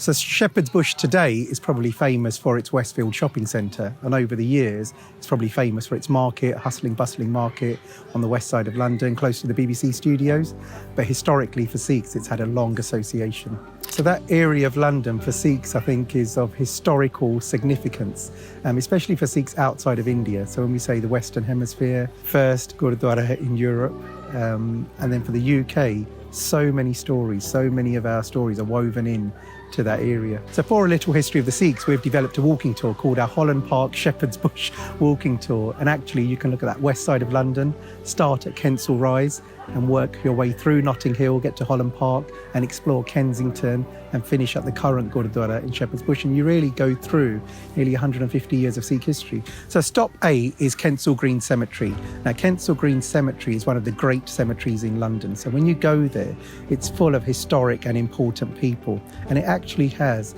So Shepherd's Bush today is probably famous for its Westfield shopping centre, and over the years it's probably famous for its market, hustling, bustling market on the west side of London, close to the BBC studios. But historically for Sikhs, it's had a long association. So that area of London for Sikhs, I think, is of historical significance, especially for Sikhs outside of India. So when we say the Western Hemisphere, first Gurudwara in Europe, and then for the UK, so many stories, so many of our stories are woven in to that area. So for a little history of the Sikhs, we've developed a walking tour called our Holland Park Shepherd's Bush walking tour. And actually you can look at that west side of London, start at Kensal Rise and work your way through Notting Hill, get to Holland Park and explore Kensington and finish at the current Gurudwara in Shepherd's Bush. And you really go through nearly 150 years of Sikh history. So stop A is Kensal Green Cemetery. Now Kensal Green Cemetery is one of the great cemeteries in London. So when you go there, it's full of historic and important people. And it actually has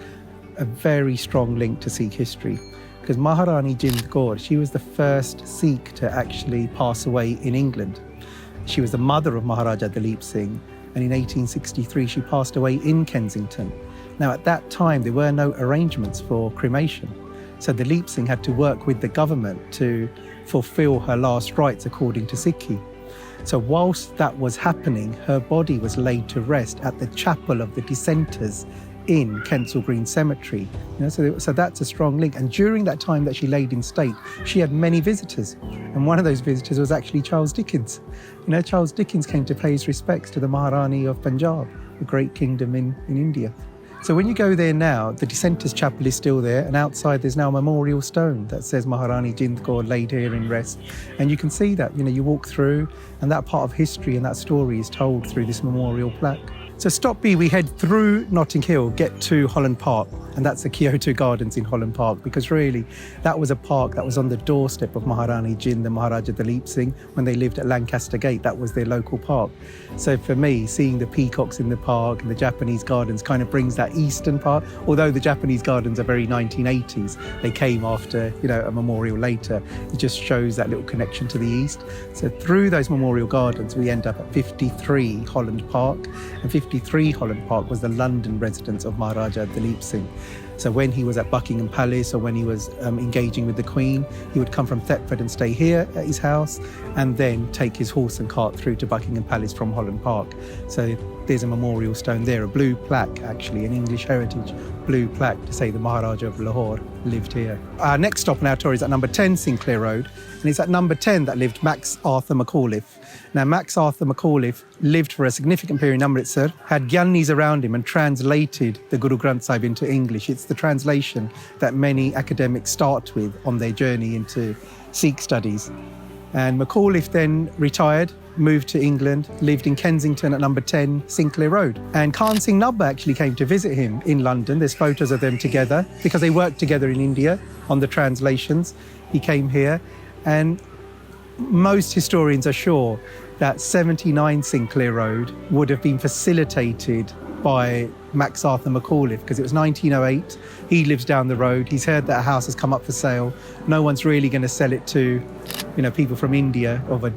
a very strong link to Sikh history. Because Maharani Jind Kaur, she was the first Sikh to actually pass away in England. She was the mother of Maharaja Duleep Singh, and in 1863 she passed away in Kensington. Now at that time there were no arrangements for cremation, so Duleep Singh had to work with the government to fulfill her last rites according to Sikhi. So whilst that was happening, her body was laid to rest at the chapel of the dissenters in Kensal Green Cemetery. So that's a strong link. And during that time that she laid in state, she had many visitors. And one of those visitors was actually Charles Dickens. Charles Dickens came to pay his respects to the Maharani of Punjab, the great kingdom in India. So when you go there now, the Dissenters Chapel is still there, and outside there's now a memorial stone that says Maharani Jind Kaur laid here in rest. And you can see that, you walk through, and that part of history and that story is told through this memorial plaque. So stop B, we head through Notting Hill, get to Holland Park, and that's the Kyoto Gardens in Holland Park, because really that was a park that was on the doorstep of Maharani Jind and Maharaja Duleep Singh when they lived at Lancaster Gate. That was their local park. So for me, seeing the peacocks in the park and the Japanese gardens kind of brings that eastern part, although the Japanese gardens are very 1980s. They came after, a memorial later. It just shows that little connection to the east. So through those memorial gardens, we end up at 53 Holland Park, and 53 Holland Park was the London residence of Maharaja Duleep Singh. So when he was at Buckingham Palace or when he was engaging with the Queen, he would come from Thetford and stay here at his house and then take his horse and cart through to Buckingham Palace from Holland Park. So there's a memorial stone there, a blue plaque actually, an English heritage blue plaque to say the Maharaja of Lahore lived here. Our next stop on our tour is at number 10 Sinclair Road, and it's at number 10 that lived Max Arthur Macauliffe. Now Max Arthur Macauliffe lived for a significant period in Amritsar, had Gyanis around him and translated the Guru Granth Sahib into English. It's the translation that many academics start with on their journey into Sikh studies. And Macauliffe then retired, moved to England, lived in Kensington at number 10 Sinclair Road. And Khan Singh Nabha actually came to visit him in London. There's photos of them together because they worked together in India on the translations. He came here, and most historians are sure that 79 Sinclair Road would have been facilitated by Max Arthur Macauliffe, because it was 1908. He lives down the road. He's heard that a house has come up for sale. No one's really going to sell it to, people from India of a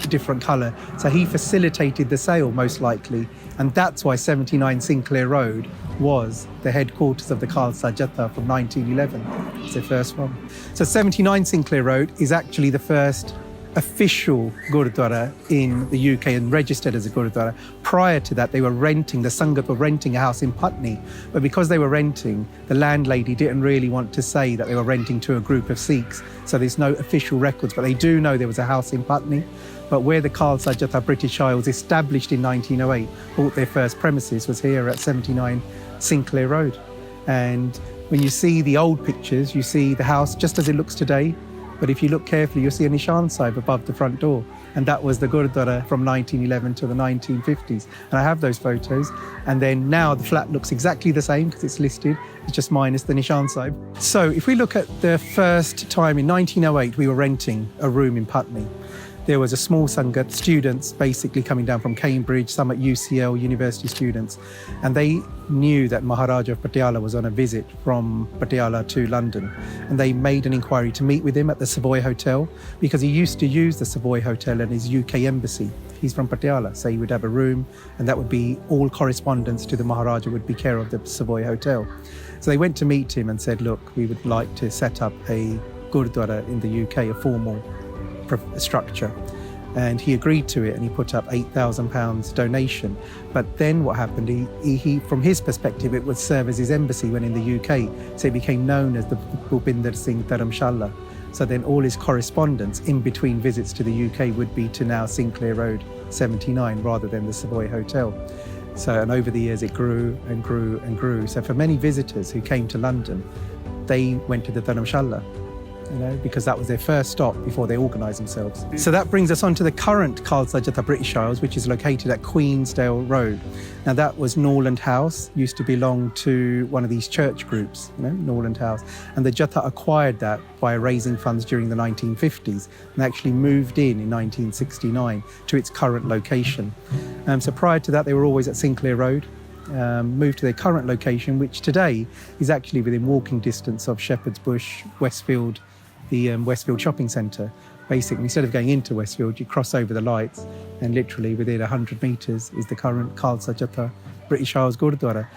different colour. So he facilitated the sale, most likely. And that's why 79 Sinclair Road was the headquarters of the Khalsa Jatha from 1911. It's the first one. So 79 Sinclair Road is actually the first official Gurudwara in the UK and registered as a Gurudwara. Prior to that, they were renting, the Sangat were renting a house in Putney. But because they were renting, the landlady didn't really want to say that they were renting to a group of Sikhs. So there's no official records, but they do know there was a house in Putney. But where the Khalsa Jatha British Isles, established in 1908, bought their first premises was here at 79 Sinclair Road. And when you see the old pictures, you see the house just as it looks today. But if you look carefully, you'll see a Nishan Sahib above the front door. And that was the Gurudwara from 1911 to the 1950s. And I have those photos. And then now the flat looks exactly the same because it's listed. It's just minus the Nishan Sahib. So if we look at the first time in 1908, we were renting a room in Putney. there was a small Sangat, students basically coming down from Cambridge, some at UCL, university students, and they knew that Maharaja of Patiala was on a visit from Patiala to London. And they made an inquiry to meet with him at the Savoy Hotel, because he used to use the Savoy Hotel and his UK embassy. He's from Patiala, so he would have a room, and that would be all correspondence to the Maharaja would be care of the Savoy Hotel. So they went to meet him and said, look, we would like to set up a Gurdwara in the UK, a formal structure. And he agreed to it, and he put up £8,000 donation. But then what happened, he from his perspective, it would serve as his embassy when in the UK. So it became known as the Bhupinder Singh Dharamshala. So then all his correspondence in between visits to the UK would be to now Sinclair Road 79 rather than the Savoy Hotel. So, and over the years it grew and grew and grew. So for many visitors who came to London, they went to the Dharamshala, because that was their first stop before they organised themselves. So that brings us on to the current Khalsa Jatha British Isles, which is located at Queensdale Road. Now that was Norland House, used to belong to one of these church groups, Norland House. And the Jatha acquired that by raising funds during the 1950s and actually moved in 1969 to its current location. So prior to that, they were always at Sinclair Road. Moved to their current location, which today is actually within walking distance of Shepherd's Bush, Westfield, the Westfield shopping centre. Basically, instead of going into Westfield, you cross over the lights, and literally within 100 metres is the current Khalsa Jatha British Isles Gurdwara.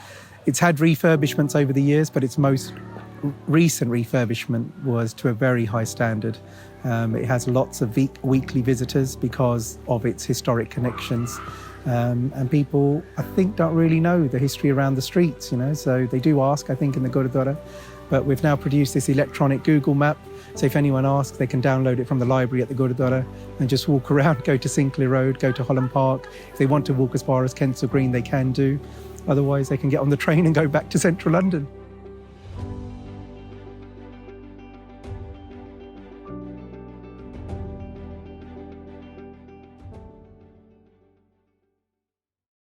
It's had refurbishments over the years, but its most recent refurbishment was to a very high standard. It has lots of weekly visitors because of its historic connections. And people, I think, don't really know the history around the streets, so they do ask, I think, in the Gurdwara. But we've now produced this electronic Google map, so if anyone asks, they can download it from the library at the Gurdwara and just walk around, go to Sinclair Road, go to Holland Park. If they want to walk as far as Kensal Green, they can do. Otherwise, they can get on the train and go back to central London.